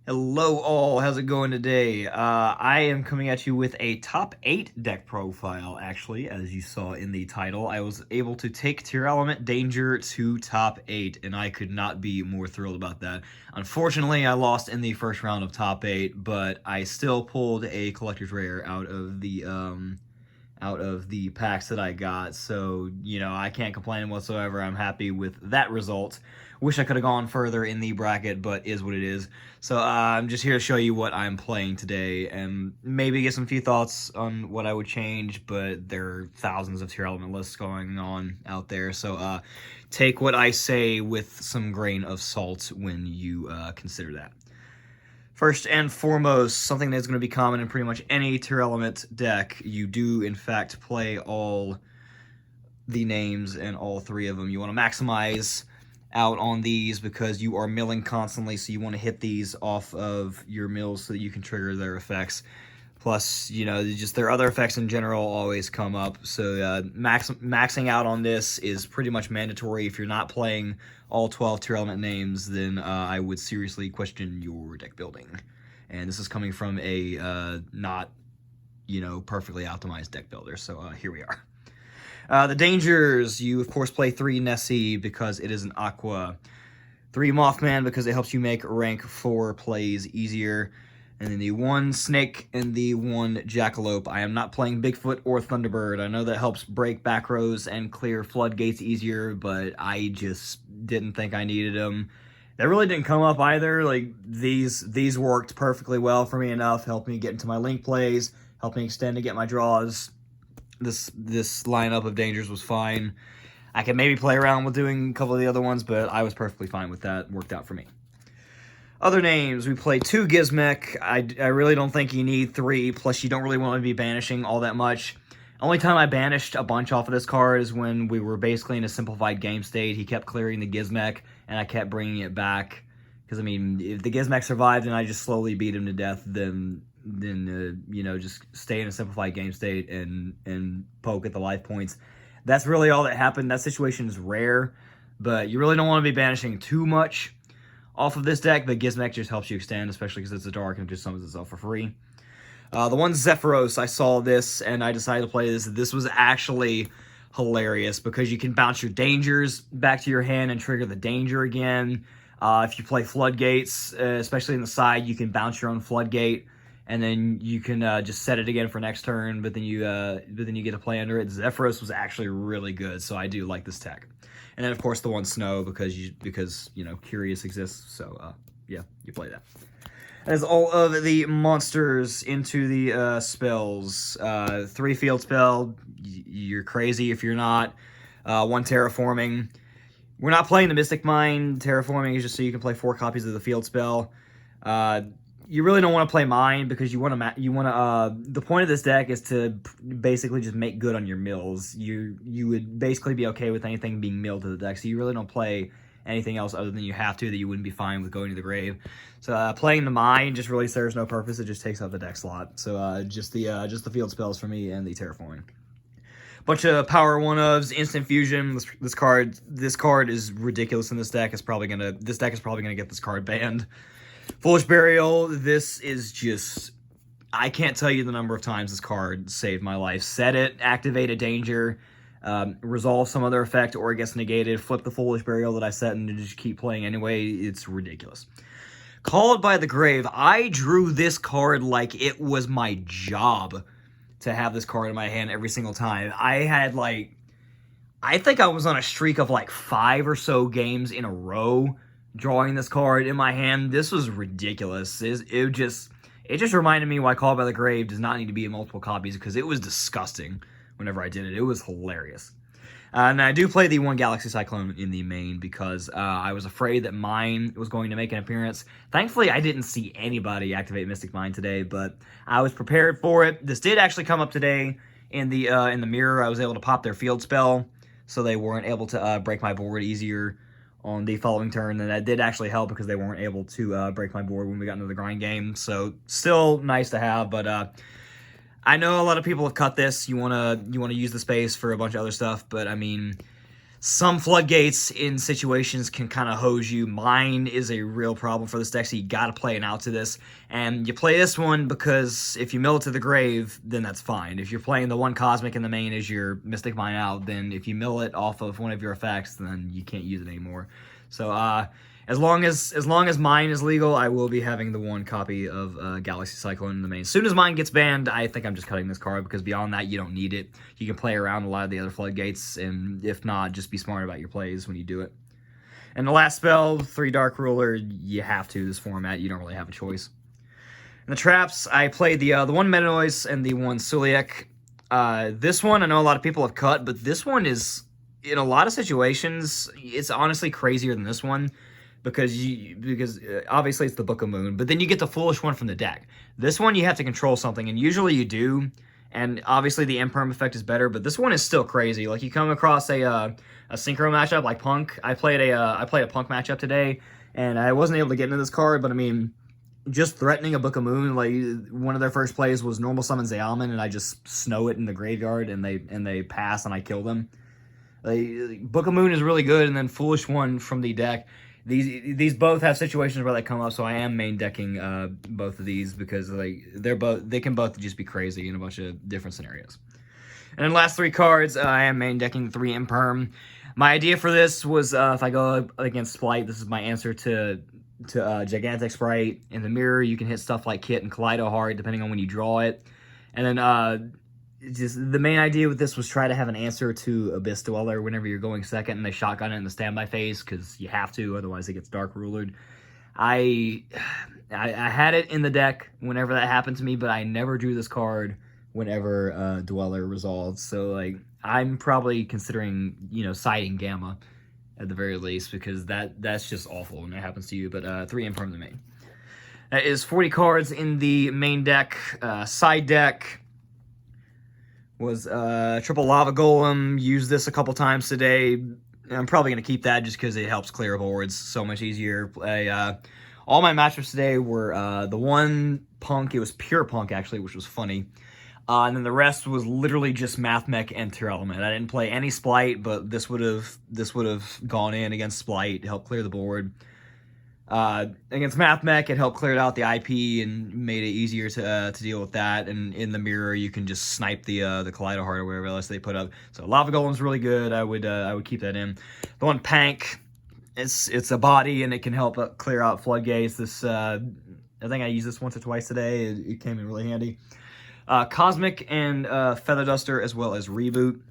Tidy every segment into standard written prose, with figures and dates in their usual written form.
Hello all, how's it going today? I am coming at you with a top 8 deck profile, actually, as you saw in the title. I was able to take Tearlament Danger to top 8, and I could not be more thrilled about that. Unfortunately, I lost in the first round of top 8, but I still pulled a collector's rare out of the packs that I got. So, I can't complain whatsoever. I'm happy with that result. Wish I could have gone further in the bracket, but is what it is. So I'm just here to show you what I'm playing today and maybe get some few thoughts on what I would change, but there are thousands of Tearlament lists going on out there. So take what I say with some grain of salt when you consider that. First and foremost, something that's going to be common in pretty much any Tearlament deck, you do in fact play all the names and all 3 of them. You want to maximize out on these because you are milling constantly, so you want to hit these off of your mills so that you can trigger their effects. Plus, just their other effects in general always come up. So maxing out on this is pretty much mandatory. If you're not playing all 12 Tearlament names, then I would seriously question your deck building. And this is coming from a not, perfectly optimized deck builder. So here we are. The dangers, you of course play 3 Nessie because it is an Aqua. 3 Mothman because it helps you make rank 4 plays easier. And then the 1 Snake and the 1 Jackalope. I am not playing Bigfoot or Thunderbird. I know that helps break back rows and clear floodgates easier, but I just didn't think I needed them. They really didn't come up either. Like, these worked perfectly well for me enough, helped me get into my link plays, helped me extend to get my draws. This lineup of dangers was fine. I could maybe play around with doing a couple of the other ones, but I was perfectly fine with that. Worked out for me. Other names, we played 2 Gizmek. I really don't think you need 3, plus you don't really want to be banishing all that much. Only time I banished a bunch off of this card is when we were basically in a simplified game state. He kept clearing the Gizmek, and I kept bringing it back. Because, if the Gizmek survived and I just slowly beat him to death, then just stay in a simplified game state and poke at the life points. That's really all that happened. That situation is rare, but you really don't want to be banishing too much off of this deck, but Gizmek just helps you extend, especially because it's a dark and it just summons itself for free. The one Zephyros, I saw this and I decided to play this. This was actually hilarious because you can bounce your dangers back to your hand and trigger the danger again. If you play Floodgates, especially in the side, you can bounce your own Floodgate, and then you can just set it again for next turn, but then you get to play under it. Zephyros was actually really good, so I do like this tech. And then, of course, the one Snow, because Curious exists, so, yeah, you play that. As all of the monsters into the spells. 3 field spell, you're crazy if you're not. 1 terraforming. We're not playing the Mystic Mine. Terraforming is just so you can play 4 copies of the field spell. You really don't want to play mine because the point of this deck is to basically just make good on your mills. You would basically be okay with anything being milled to the deck, so you really don't play anything else other than you have to that you wouldn't be fine with going to the grave. So playing the mine just really serves no purpose. It just takes up the deck slot. So just the field spells for me and the terraforming. Bunch of power 1-ofs, instant fusion. This card is ridiculous in this deck. This deck is probably gonna get this card banned. Foolish Burial, this is just... I can't tell you the number of times this card saved my life. Set it, activate a danger, resolve some other effect, or it gets negated, flip the Foolish Burial that I set, and just keep playing anyway. It's ridiculous. Called by the Grave, I drew this card like it was my job to have this card in my hand every single time. I think I was on a streak of 5 or so games in a row drawing this card in my hand. This was ridiculous. It just reminded me why Call by the Grave does not need to be in multiple copies, because it was disgusting whenever I did it. It was hilarious. And I do play the 1 Galaxy Cyclone in the main because I was afraid that mine was going to make an appearance. Thankfully, I didn't see anybody activate Mystic Mine today, but I was prepared for it. This did actually come up today in the mirror. I was able to pop their field spell, so they weren't able to break my board easier on the following turn, and that did actually help because they weren't able to break my board when we got into the grind game. So still nice to have, but I know a lot of people have cut this. You wanna use the space for a bunch of other stuff, but some floodgates in situations can kind of hose you. Mine is a real problem for this deck, so you got to play an out to this. And you play this one because if you mill it to the grave, then that's fine. If you're playing the one Cosmic in the main as your Mystic Mine out, then if you mill it off of one of your effects, then you can't use it anymore. So as long as mine is legal, I will be having the one copy of Galaxy Cyclone in the main. As soon as mine gets banned, I think I'm just cutting this card, because beyond that, you don't need it. You can play around a lot of the other floodgates, and if not, just be smart about your plays when you do it. And the last spell, 3 Dark Ruler, you have to this format. You don't really have a choice. And the traps, I played the one Meta Noise and the one Suliek. This one, I know a lot of people have cut, but this one is, in a lot of situations, it's honestly crazier than this one. Because obviously it's the Book of Moon, but then you get the Foolish One from the deck. This one you have to control something, and usually you do, and obviously the Imperm effect is better, but this one is still crazy. Like, you come across a synchro matchup like Punk. I played a Punk matchup today, and I wasn't able to get into this card, but I mean, just threatening a Book of Moon, like, one of their first plays was normal summon Zealman, and I just snow it in the graveyard, and they pass, and I kill them. Like, Book of Moon is really good, and then Foolish One from the deck. These both have situations where they come up, so I am main decking both of these, because like they can both just be crazy in a bunch of different scenarios. And then last 3 cards, I am main decking 3 Imperm. My idea for this was if I go against Splight, this is my answer to Gigantic Sprite. In the mirror, you can hit stuff like Kit and Kaleido Heart, depending on when you draw it. And then just the main idea with this was try to have an answer to Abyss Dweller whenever you're going second and they shotgun it in the standby phase, because you have to, otherwise it gets Dark Rulered. I had it in the deck whenever that happened to me, but I never drew this card whenever Dweller resolved. So like, I'm probably considering, siding Gamma at the very least, because that's just awful when it happens to you. But 3 Imperm the main. That is 40 cards in the main deck. Side deck was triple Lava Golem. Used this a couple times today. I'm probably going to keep that just because it helps clear boards so much easier. All my matchups today were the one Punk. It was pure Punk, actually, which was funny. And then the rest was literally just Math Mech and Tearlament. I didn't play any Splight, but this would have gone in against Splight to help clear the board. Against Math Mech, it helped clear out the IP and made it easier to deal with that. And in the mirror, you can just snipe the Kaleido Heart or whatever else they put up. So Lava Golem's really good. I would keep that in. The one Pank, it's a body and it can help clear out floodgates. This I think I used this once or twice today. It came in really handy. Cosmic and Feather Duster, as well as Reboot.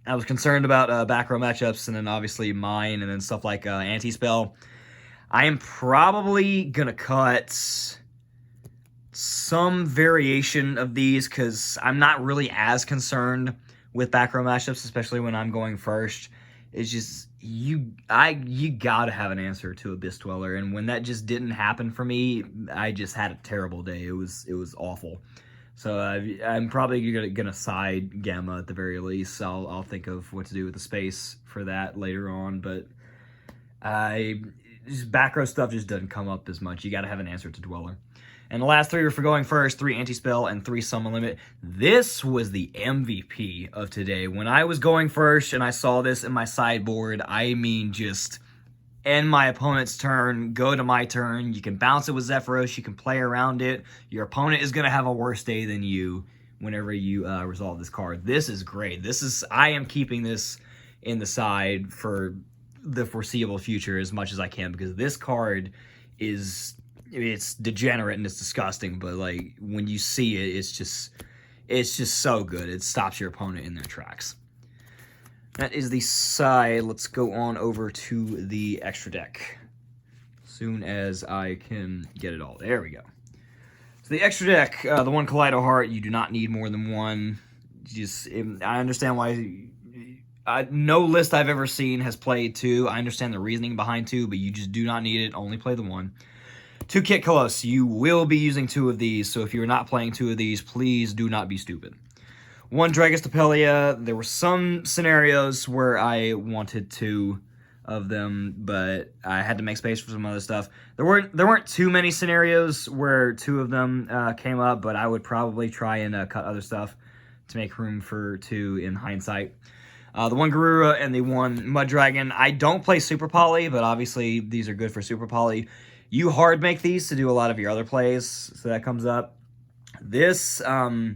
I was concerned about back row matchups, and then obviously mine, and then stuff like Anti-Spell. I am probably going to cut some variation of these, because I'm not really as concerned with back row matchups, especially when I'm going first. It's just, you got to have an answer to Abyss Dweller, and when that just didn't happen for me, I just had a terrible day. It was awful. So I'm probably gonna side Gamma at the very least. I'll think of what to do with the space for that later on, but just back row stuff just doesn't come up as much. You got to have an answer to Dweller. And the last 3 were for going first: 3 Anti-Spell and 3 Summon Limit. This was the MVP of today. When I was going first and I saw this in my sideboard, I mean, just end my opponent's turn, go to my turn. You can bounce it with Zephyros. You can play around it. Your opponent is going to have a worse day than you whenever you resolve this card. This is great. I am keeping this in the side for the foreseeable future as much as I can, because this card it's degenerate and it's disgusting, but like, when you see it, it's just so good. It stops your opponent in their tracks. That is the side. Let's go on over to the extra deck. Soon as I can get it all. There we go. So the extra deck, the one Kaleido Heart, you do not need more than one. I understand why. No list I've ever seen has played 2. I understand the reasoning behind 2, but you just do not need it. Only play the 1. 2 Kit Kalos. You will be using 2 of these, so if you're not playing 2 of these, please do not be stupid. 1 Dragostapelia. There were some scenarios where I wanted 2 of them, but I had to make space for some other stuff. There weren't too many scenarios where 2 of them came up, but I would probably try and cut other stuff to make room for 2 in hindsight. The one Garura and the one Mud Dragon. I don't play Super Poly, but obviously these are good for Super Poly. You hard make these to do a lot of your other plays, so that comes up. This, I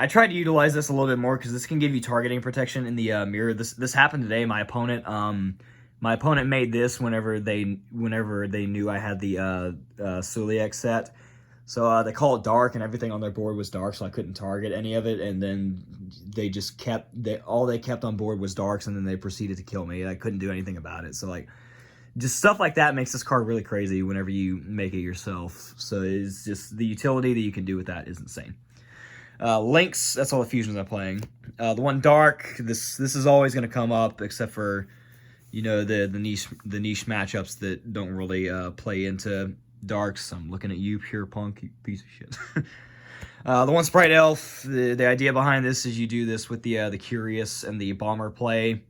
tried to utilize this a little bit more because this can give you targeting protection in the mirror. This happened today. My opponent made this whenever they knew I had the Suliek set. So they call it dark, and everything on their board was dark, so I couldn't target any of it. And then they just all they kept on board was darks, and then they proceeded to kill me. I couldn't do anything about it. So like, just stuff like that makes this card really crazy whenever you make it yourself. So it's just the utility that you can do with that is insane. Lynx, that's all the fusions I'm playing. The one dark, this is always going to come up, except for, you know, the niche matchups that don't really play into darks. I'm looking at you, pure punk, you piece of shit. The one Sprite Elf, the idea behind this is you do this with the Curious and the Bomber play.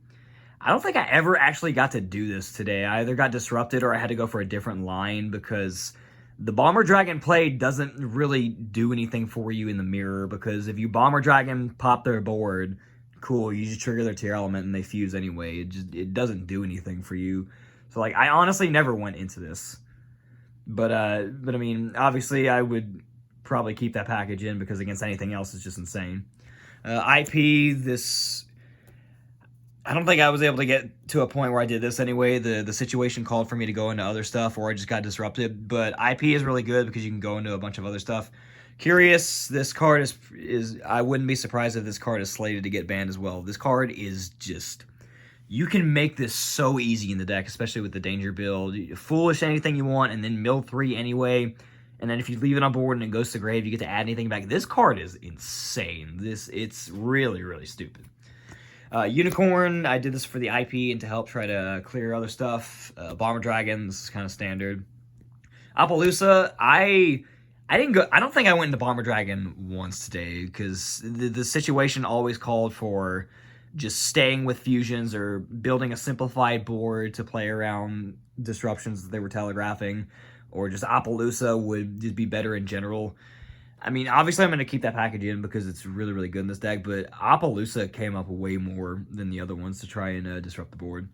I don't think I ever actually got to do this today. I either got disrupted or I had to go for a different line because the Bomber Dragon play doesn't really do anything for you in the mirror, because if you Bomber Dragon pop their board, cool, you just trigger their Tearlament and they fuse anyway. It doesn't do anything for you. So like, I honestly never went into this. But I mean, obviously I would probably keep that package in because against anything else it's just insane. IP, this, I don't think I was able to get to a point where I did this anyway. The situation called for me to go into other stuff, or I just got disrupted. But IP is really good because you can go into a bunch of other stuff. Curious, this card is I wouldn't be surprised if this card is slated to get banned as well. This card is just, you can make this so easy in the deck, especially with the Danger build. Foolish anything you want, and then mill 3 anyway. And then if you leave it on board and it goes to grave, you get to add anything back. This card is insane. It's really, really stupid. Unicorn, I did this for the IP and to help try to clear other stuff. Bomber Dragon, this is kind of standard. Appaloosa, I don't think I went into Bomber Dragon once today because the situation always called for just staying with fusions or building a simplified board to play around disruptions that they were telegraphing, or just Appaloosa would just be better in general. I mean, obviously I'm going to keep that package in because it's really, really good in this deck, but Appaloosa came up way more than the other ones to try and disrupt the board.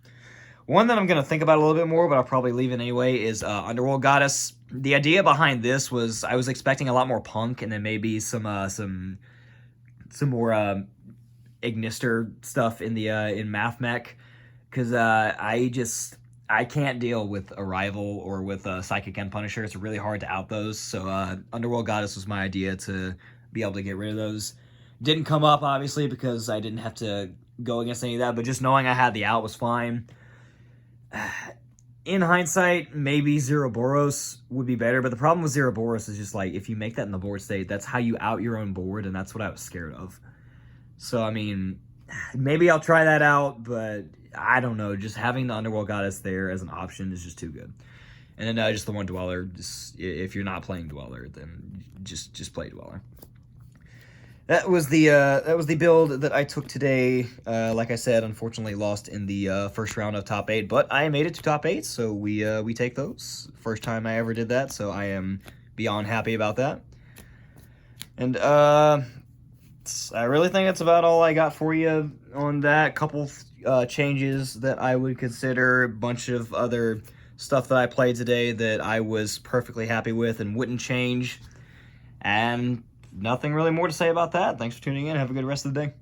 One that I'm going to think about a little bit more, but I'll probably leave it anyway, is Underworld Goddess. The idea behind this was I was expecting a lot more punk and then maybe some more Ignister stuff in the in Math Mech, because I can't deal with Arrival or with Psychic End Punisher. It's really hard to out those. So Underworld Goddess was my idea to be able to get rid of those. Didn't come up, obviously, because I didn't have to go against any of that. But just knowing I had the out was fine. In hindsight, maybe Zeroboros would be better. But the problem with Zeroboros is just like, if you make that in the board state, that's how you out your own board. And that's what I was scared of. So, I mean, maybe I'll try that out, but I don't know. Just having the Underworld Goddess there as an option is just too good. And then just the one Dweller. Just, if you're not playing Dweller, then just play Dweller. That was the build that I took today. Like I said, unfortunately lost in the first round of top 8, but I made it to top 8, so we take those. First time I ever did that, so I am beyond happy about that. And I really think that's about all I got for you on that. Couple changes that I would consider, a bunch of other stuff that I played today that I was perfectly happy with and wouldn't change, and nothing really more to say about that. Thanks for tuning in. Have a good rest of the day.